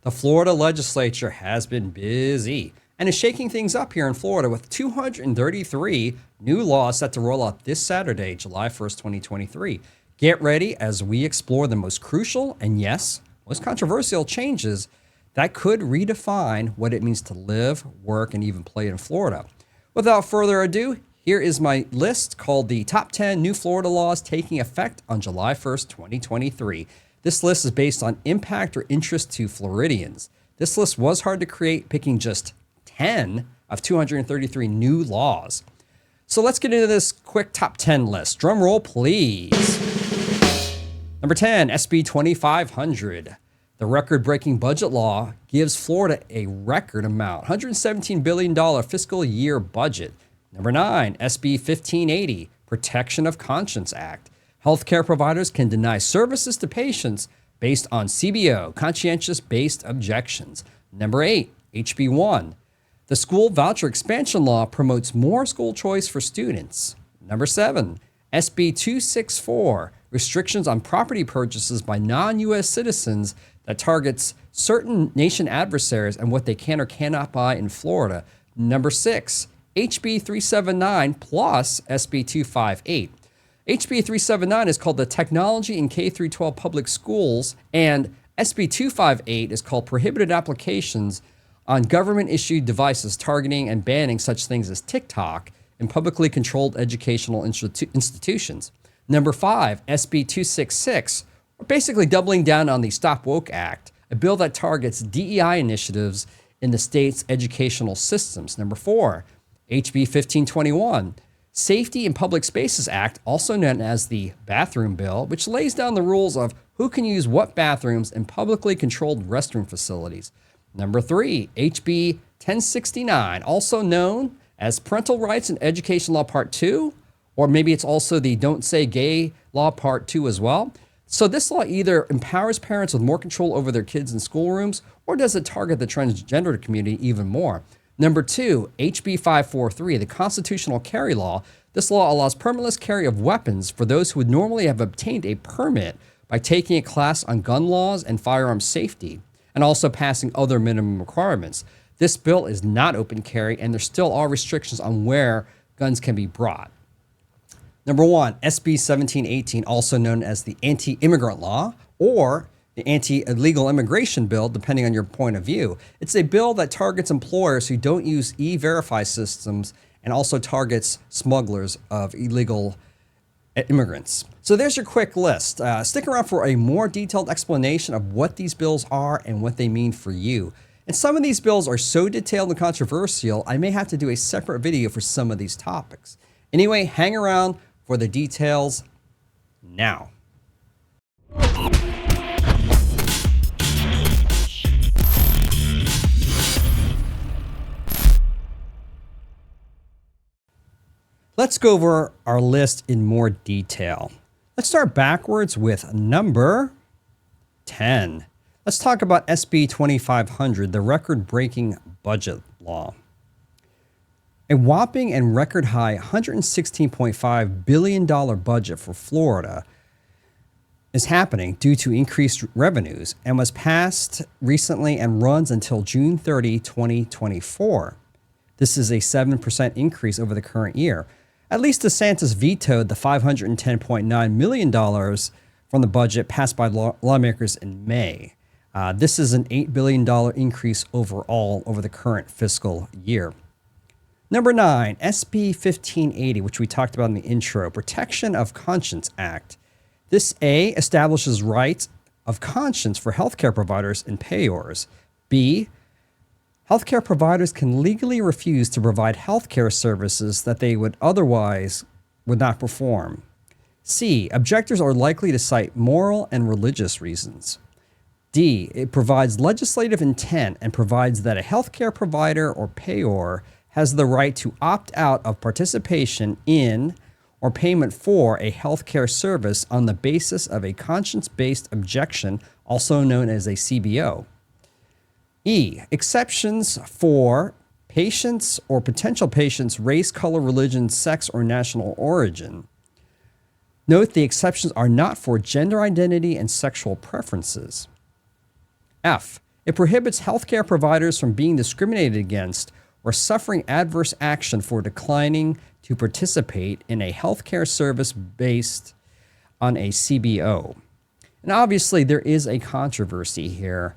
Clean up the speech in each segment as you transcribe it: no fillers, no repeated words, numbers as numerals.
The Florida legislature has been busy and is shaking things up here in Florida with 233 new laws set to roll out this Saturday, July 1st, 2023. Get ready as we explore the most crucial and, yes, most controversial changes that could redefine what it means to live, work, and even play in Florida. Without further ado, here is my list called the Top 10 New Florida Laws Taking Effect on July 1st, 2023. This list is based on impact or interest to Floridians. This list was hard to create, picking just 10 of 233 new laws. So let's get into this quick top 10 list. Drum roll, please. Number 10, SB 2500. The record-breaking budget law gives Florida a record amount, $117 billion fiscal year budget. Number 9, SB 1580, Protection of Conscience Act. Healthcare providers can deny services to patients based on CBO, conscientious-based objections. Number 8, HB 1. The school voucher expansion law promotes more school choice for students. Number 7, SB 264, restrictions on property purchases by non-U.S. citizens that targets certain nation adversaries and what they can or cannot buy in Florida. Number 6, HB 379 plus SB 258. HB 379 is called the Technology in K-12 Public Schools, and SB 258 is called Prohibited Applications on Government-Issued Devices Targeting and Banning Such Things as TikTok in Publicly Controlled Educational Institutions. Number 5, SB 266, basically doubling down on the Stop Woke Act, a bill that targets DEI initiatives in the state's educational systems. Number 4, HB 1521, Safety in Public Spaces Act, also known as the Bathroom Bill, which lays down the rules of who can use what bathrooms in publicly controlled restroom facilities. Number 3, HB 1069, also known as Parental Rights and Education Law Part 2, or maybe it's also the Don't Say Gay Law Part 2 as well. So this law either empowers parents with more control over their kids in schoolrooms, or does it target the transgender community even more? Number 2, HB 543, the Constitutional Carry Law. This law allows permitless carry of weapons for those who would normally have obtained a permit by taking a class on gun laws and firearm safety, and also passing other minimum requirements. This bill is not open carry, and there still are restrictions on where guns can be brought. Number 1, SB 1718, also known as the Anti-Immigrant Law, or the Anti-Illegal Immigration Bill, depending on your point of view. It's a bill that targets employers who don't use e-verify systems and also targets smugglers of illegal immigrants. So there's your quick list. Stick around for a more detailed explanation of what these bills are and what they mean for you. And some of these bills are so detailed and controversial, I may have to do a separate video for some of these topics. Anyway, hang around for the details now. Let's go over our list in more detail. Let's start backwards with number 10. Let's talk about SB 2500, the record-breaking budget law. A whopping and record high $116.5 billion budget for Florida is happening due to increased revenues and was passed recently and runs until June 30, 2024. This is a 7% increase over the current year. At least DeSantis vetoed the $510.9 million from the budget passed by lawmakers in May. This is an $8 billion increase overall over the current fiscal year. Number 9, SB 1580, which we talked about in the intro, Protection of Conscience Act. This A, establishes rights of conscience for healthcare providers and payors. B, healthcare providers can legally refuse to provide healthcare services that they would otherwise would not perform. C, objectors are likely to cite moral and religious reasons. D, it provides legislative intent and provides that a healthcare provider or payor has the right to opt out of participation in or payment for a healthcare service on the basis of a conscience-based objection, also known as a CBO. E, exceptions for patients or potential patients' race, color, religion, sex, or national origin. Note the exceptions are not for gender identity and sexual preferences. F, It prohibits healthcare providers from being discriminated against or suffering adverse action for declining to participate in a healthcare service based on a CBO. And obviously, there is a controversy here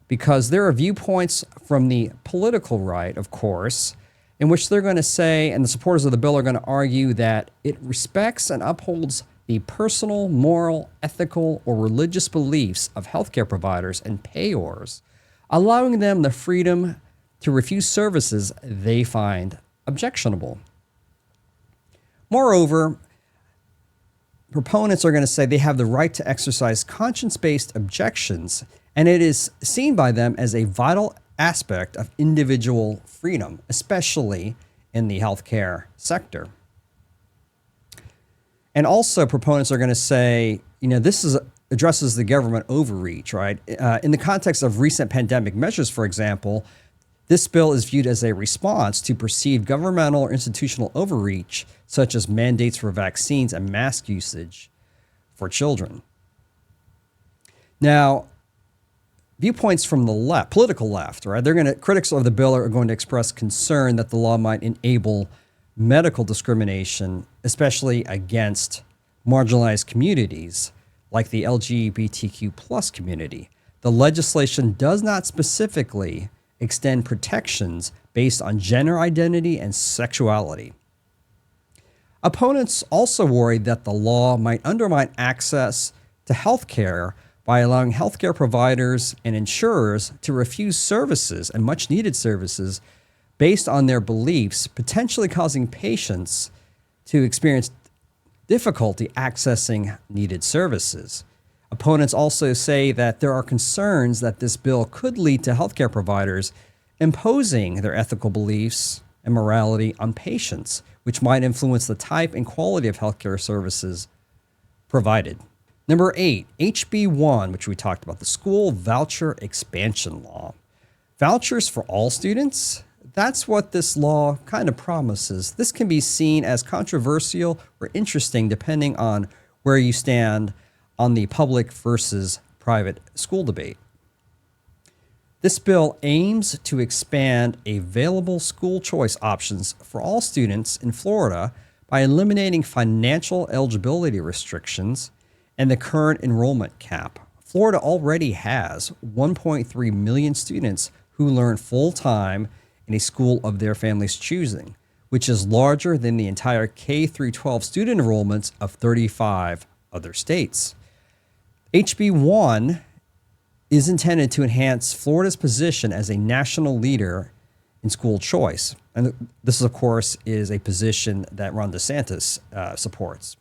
because there are viewpoints from the political right, of course, in which they're going to say, and the supporters of the bill are going to argue, that it respects and upholds the personal, moral, ethical, or religious beliefs of healthcare providers and payors, allowing them the freedom to refuse services they find objectionable. Moreover, proponents are going to say they have the right to exercise conscience-based objections, and it is seen by them as a vital aspect of individual freedom, especially in the healthcare sector. And also, proponents are going to say, this addresses the government overreach, right? In the context of recent pandemic measures, for example, this bill is viewed as a response to perceived governmental or institutional overreach, such as mandates for vaccines and mask usage for children. Now, viewpoints from the left, political left, right? Critics of the bill are going to express concern that the law might enable medical discrimination, especially against marginalized communities like the LGBTQ plus community. The legislation does not specifically extend protections based on gender identity and sexuality. Opponents also worried that the law might undermine access to health care by allowing healthcare providers and insurers to refuse services and much needed services based on their beliefs, potentially causing patients to experience difficulty accessing needed services. Opponents also say that there are concerns that this bill could lead to healthcare providers imposing their ethical beliefs and morality on patients, which might influence the type and quality of healthcare services provided. Number 8, HB1, which we talked about, the School Voucher Expansion Law. Vouchers for all students? That's what this law kind of promises. This can be seen as controversial or interesting depending on where you stand on the public versus private school debate. This bill aims to expand available school choice options for all students in Florida by eliminating financial eligibility restrictions and the current enrollment cap. Florida already has 1.3 million students who learn full-time in a school of their family's choosing, which is larger than the entire K-12 student enrollments of 35 other states. HB1 is intended to enhance Florida's position as a national leader in school choice. And this, of course, is a position that Ron DeSantis supports.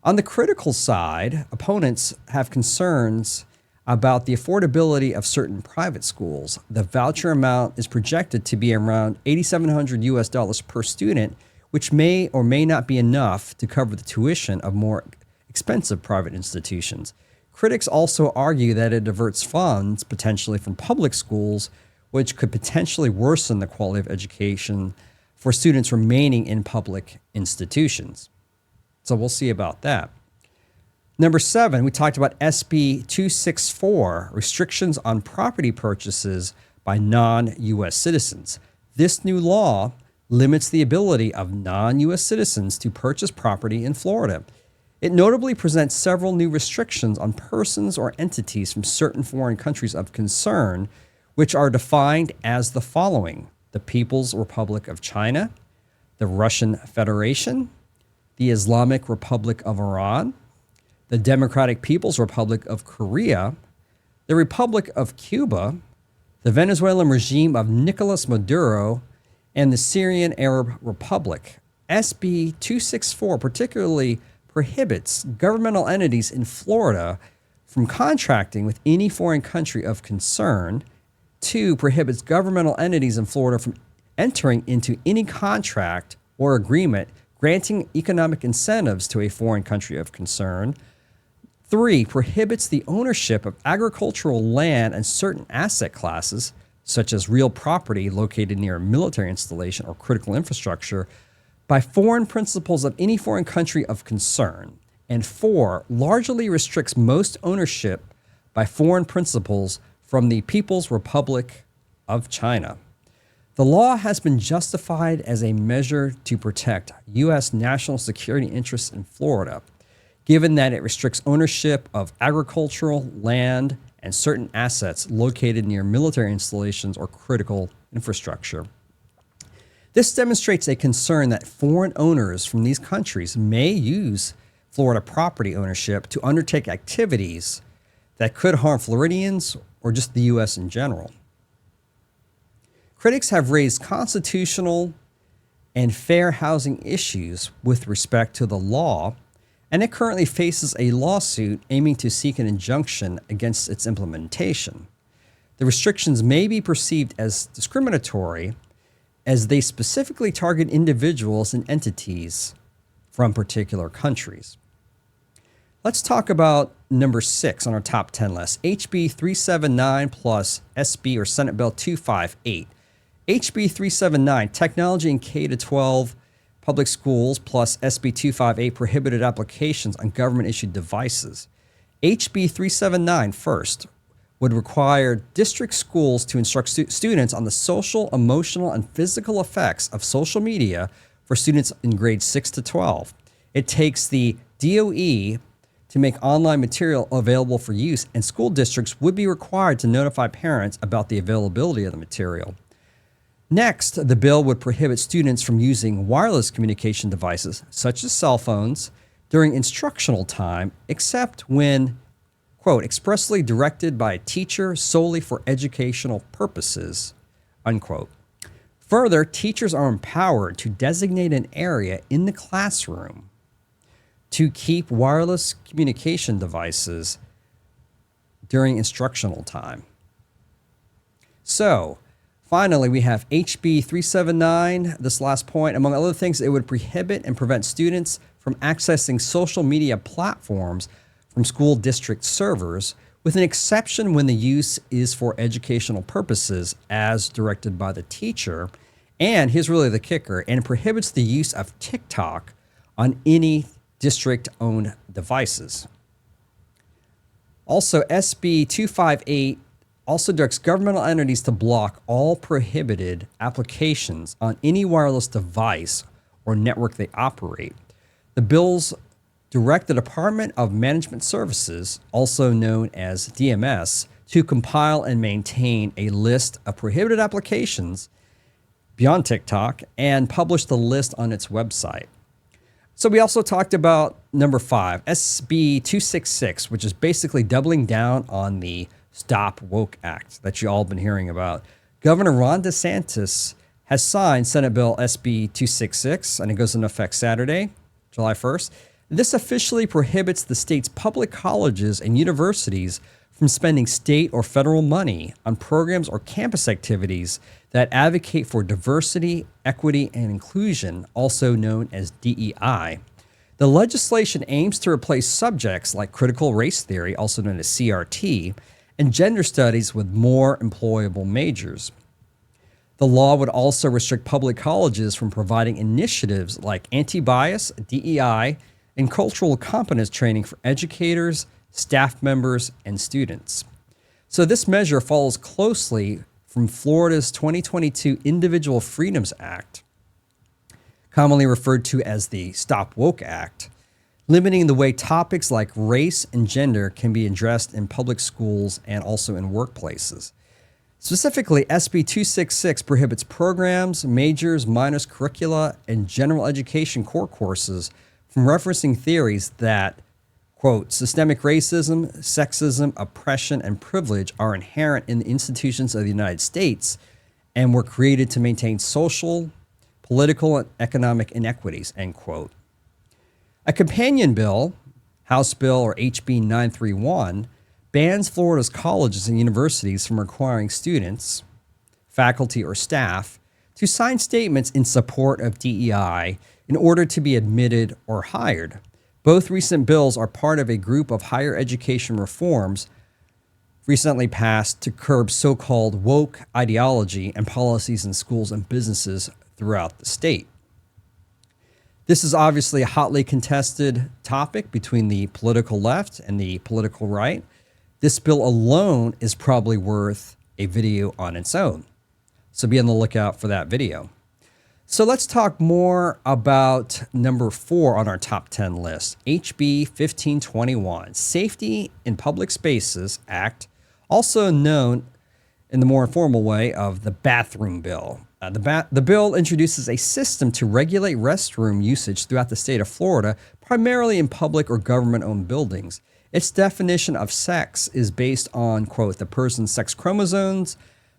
On the critical side, opponents have concerns about the affordability of certain private schools. The voucher amount is projected to be around $8,700 per student, which may or may not be enough to cover the tuition of more expensive private institutions. Critics also argue that it diverts funds potentially from public schools, which could potentially worsen the quality of education for students remaining in public institutions. So we'll see about that. Number 7, we talked about SB 264, restrictions on property purchases by non-U.S. citizens. This new law limits the ability of non-U.S. citizens to purchase property in Florida. It notably presents several new restrictions on persons or entities from certain foreign countries of concern, which are defined as the following: the People's Republic of China, the Russian Federation, the Islamic Republic of Iran, the Democratic People's Republic of Korea, the Republic of Cuba, the Venezuelan regime of Nicolas Maduro, and the Syrian Arab Republic. SB 264 particularly prohibits governmental entities in Florida from contracting with any foreign country of concern. 2, prohibits governmental entities in Florida from entering into any contract or agreement granting economic incentives to a foreign country of concern. 3, prohibits the ownership of agricultural land and certain asset classes, such as real property located near a military installation or critical infrastructure, by foreign principals of any foreign country of concern. And 4, largely restricts most ownership by foreign principals from the People's Republic of China. The law has been justified as a measure to protect U.S. national security interests in Florida, given that it restricts ownership of agricultural land and certain assets located near military installations or critical infrastructure. This demonstrates a concern that foreign owners from these countries may use Florida property ownership to undertake activities that could harm Floridians or just the U.S. in general. Critics have raised constitutional and fair housing issues with respect to the law, and it currently faces a lawsuit aiming to seek an injunction against its implementation. The restrictions may be perceived as discriminatory as they specifically target individuals and entities from particular countries. Let's talk about number 6 on our top 10 list, HB 379 plus SB or Senate Bill 258. HB 379, Technology in K-12 Public Schools plus SB 258, Prohibited Applications on Government-Issued Devices. HB 379, first, would require district schools to instruct students on the social, emotional, and physical effects of social media for students in grades 6 to 12. It takes the DOE to make online material available for use, and school districts would be required to notify parents about the availability of the material. Next, the bill would prohibit students from using wireless communication devices, such as cell phones, during instructional time, except when, quote, expressly directed by a teacher solely for educational purposes, unquote. Further, teachers are empowered to designate an area in the classroom to keep wireless communication devices during instructional time. So, finally, we have HB 379, this last point. Among other things, it would prohibit and prevent students from accessing social media platforms from school district servers, with an exception when the use is for educational purposes as directed by the teacher. And here's really the kicker, and it prohibits the use of TikTok on any district-owned devices. Also, SB 258 also directs governmental entities to block all prohibited applications on any wireless device or network they operate. The bills direct the Department of Management Services, also known as DMS, to compile and maintain a list of prohibited applications beyond TikTok and publish the list on its website. So we also talked about number 5, SB 266, which is basically doubling down on the Stop Woke Act that you all been hearing about. Governor Ron DeSantis has signed Senate Bill SB 266, and it goes into effect Saturday, July 1st. This officially prohibits the state's public colleges and universities from spending state or federal money on programs or campus activities that advocate for diversity, equity, and inclusion, also known as DEI. The legislation aims to replace subjects like critical race theory, also known as CRT, and gender studies with more employable majors. The law would also restrict public colleges from providing initiatives like anti-bias, DEI, and cultural competence training for educators, staff members, and students. So this measure follows closely from Florida's 2022 Individual Freedoms Act, commonly referred to as the Stop Woke Act, limiting the way topics like race and gender can be addressed in public schools and also in workplaces. Specifically, SB 266 prohibits programs, majors, minors, curricula, and general education core courses from referencing theories that, quote, systemic racism, sexism, oppression, and privilege are inherent in the institutions of the United States and were created to maintain social, political, and economic inequities, end quote. A companion bill, House Bill or HB 931, bans Florida's colleges and universities from requiring students, faculty, or staff to sign statements in support of DEI in order to be admitted or hired. Both recent bills are part of a group of higher education reforms recently passed to curb so-called woke ideology and policies in schools and businesses throughout the state. This is obviously a hotly contested topic between the political left and the political right. This bill alone is probably worth a video on its own. So be on the lookout for that video. So let's talk more about number 4 on our top 10 list, HB 1521, Safety in Public Spaces Act, also known in the more informal way of the bathroom bill. The bill introduces a system to regulate restroom usage throughout the state of Florida, primarily in public or government-owned buildings. Its definition of sex is based on, quote, the person's sex chromosomes,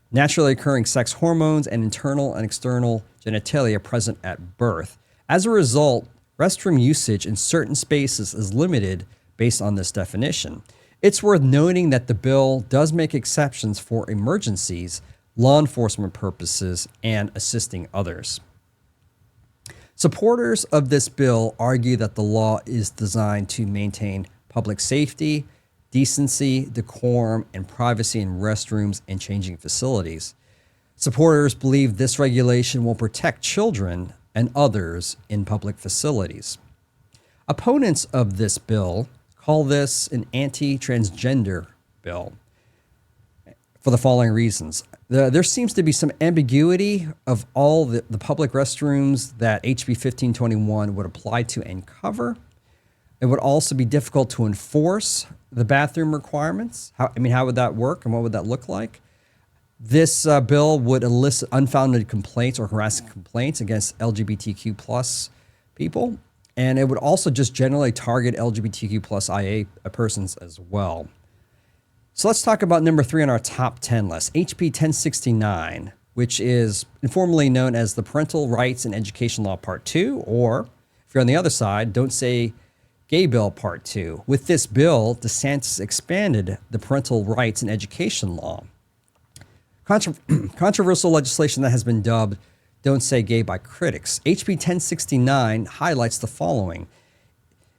naturally occurring sex hormones, and internal and external genitalia present at birth. As a result, restroom usage in certain spaces is limited based on this definition. It's worth noting that the bill does make exceptions for emergencies, law enforcement purposes, and assisting others. Supporters of this bill argue that the law is designed to maintain public safety, decency, decorum, and privacy in restrooms and changing facilities. Supporters believe this regulation will protect children and others in public facilities. Opponents of this bill call this an anti-transgender bill for the following reasons. There seems to be some ambiguity of all the public restrooms that HB 1521 would apply to and cover. It would also be difficult to enforce the bathroom requirements. How would that work and what would that look like? This bill would elicit unfounded complaints or harassing complaints against LGBTQ plus people. And it would also just generally target LGBTQ plus IA persons as well. So let's talk about number 3 on our top 10 list, HB 1069, which is informally known as the Parental Rights and Education Law Part 2, or if you're on the other side, Don't Say Gay Bill Part 2. With this bill, DeSantis expanded the parental rights and education law. Controversial legislation that has been dubbed Don't Say Gay by critics. HB 1069 highlights the following.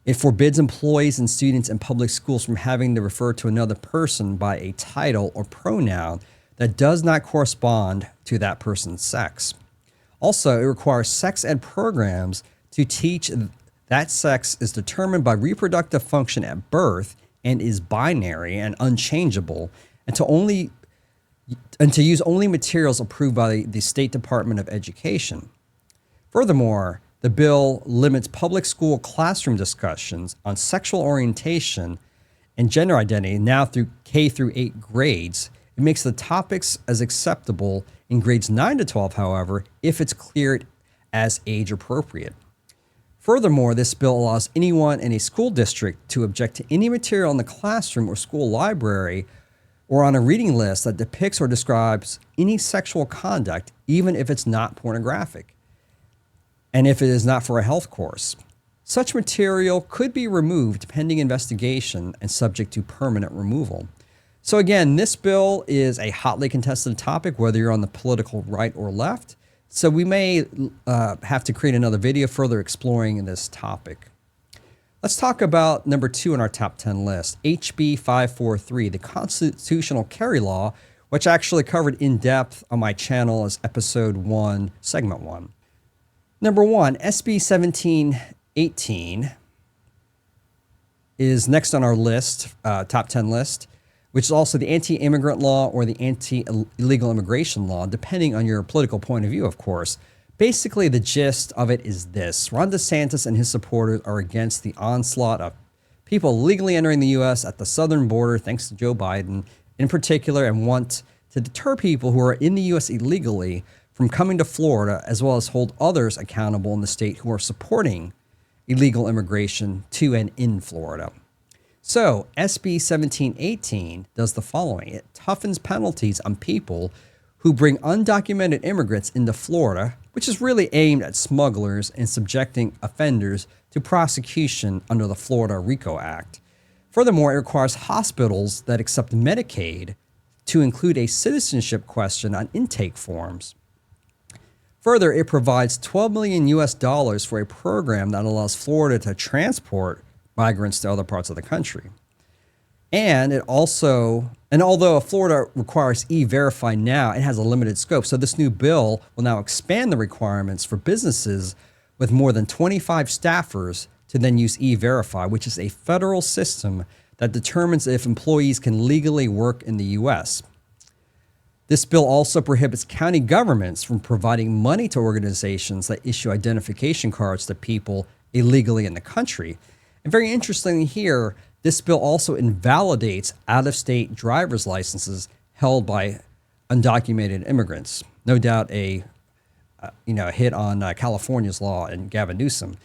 It forbids employees and students in public schools from having to refer to another person by a title or pronoun that does not correspond to that person's sex. Also, it requires sex ed programs to teach that sex is determined by reproductive function at birth and is binary and unchangeable, and to use only materials approved by the State Department of Education. Furthermore, the bill limits public school classroom discussions on sexual orientation and gender identity now through K through 8 grades. It makes the topics as acceptable in grades 9 to 12, however, if it's cleared as age appropriate. Furthermore, this bill allows anyone in a school district to object to any material in the classroom or school library or on a reading list that depicts or describes any sexual conduct, even if it's not pornographic, and if it is not for a health course. Such material could be removed pending investigation and subject to permanent removal. So again, this bill is a hotly contested topic, whether you're on the political right or left. So we may have to create another video further exploring this topic. Let's talk about number 2 on our top 10 list, HB 543, the Constitutional Carry Law, which I actually covered in depth on my channel as episode 1, segment 1. Number 1, SB 1718 is next on our list, top 10 list, which is also the anti-immigrant law or the anti-illegal immigration law, depending on your political point of view, of course. Basically, the gist of it is this. Ron DeSantis and his supporters are against the onslaught of people illegally entering the U.S. at the southern border, thanks to Joe Biden in particular, and want to deter people who are in the U.S. illegally from coming to Florida, as well as hold others accountable in the state who are supporting illegal immigration to and in Florida. So, SB 1718 does the following. It toughens penalties on people who bring undocumented immigrants into Florida, which is really aimed at smugglers and subjecting offenders to prosecution under the Florida RICO Act. Furthermore, it requires hospitals that accept Medicaid to include a citizenship question on intake forms. Further, it provides $12 million US for a program that allows Florida to transport migrants to other parts of the country. And although Florida requires E-Verify now, it has a limited scope. So this new bill will now expand the requirements for businesses with more than 25 staffers to then use E-Verify, which is a federal system that determines if employees can legally work in the U.S. This bill also prohibits county governments from providing money to organizations that issue identification cards to people illegally in the country. And very interestingly here, this bill also invalidates out-of-state driver's licenses held by undocumented immigrants. No doubt a hit on California's law and Gavin Newsom.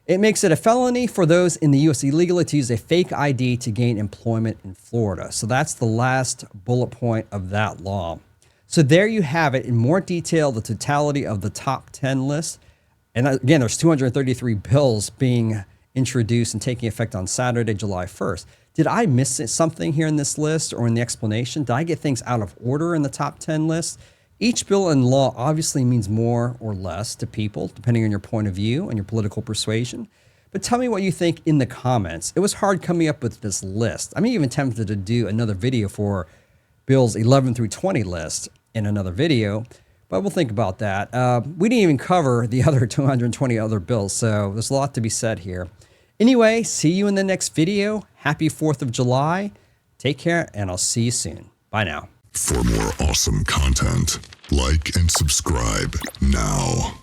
It makes it a felony for those in the U.S. illegally to use a fake ID to gain employment in Florida. So that's the last bullet point of that law. So there you have it in more detail, the totality of the top 10 list. And again, there's 233 bills being introduced and taking effect on Saturday, July 1st. Did I miss something here in this list or in the explanation? Did I get things out of order in the top 10 list? Each bill and law obviously means more or less to people, depending on your point of view and your political persuasion. But tell me what you think in the comments. It was hard coming up with this list. I'm even tempted to do another video for bills 11 through 20 list in another video, but we'll think about that. We didn't even cover the other 220 other bills, so there's a lot to be said here. Anyway, see you in the next video. Happy 4th of July. Take care, and I'll see you soon. Bye now. For more awesome content, like and subscribe now.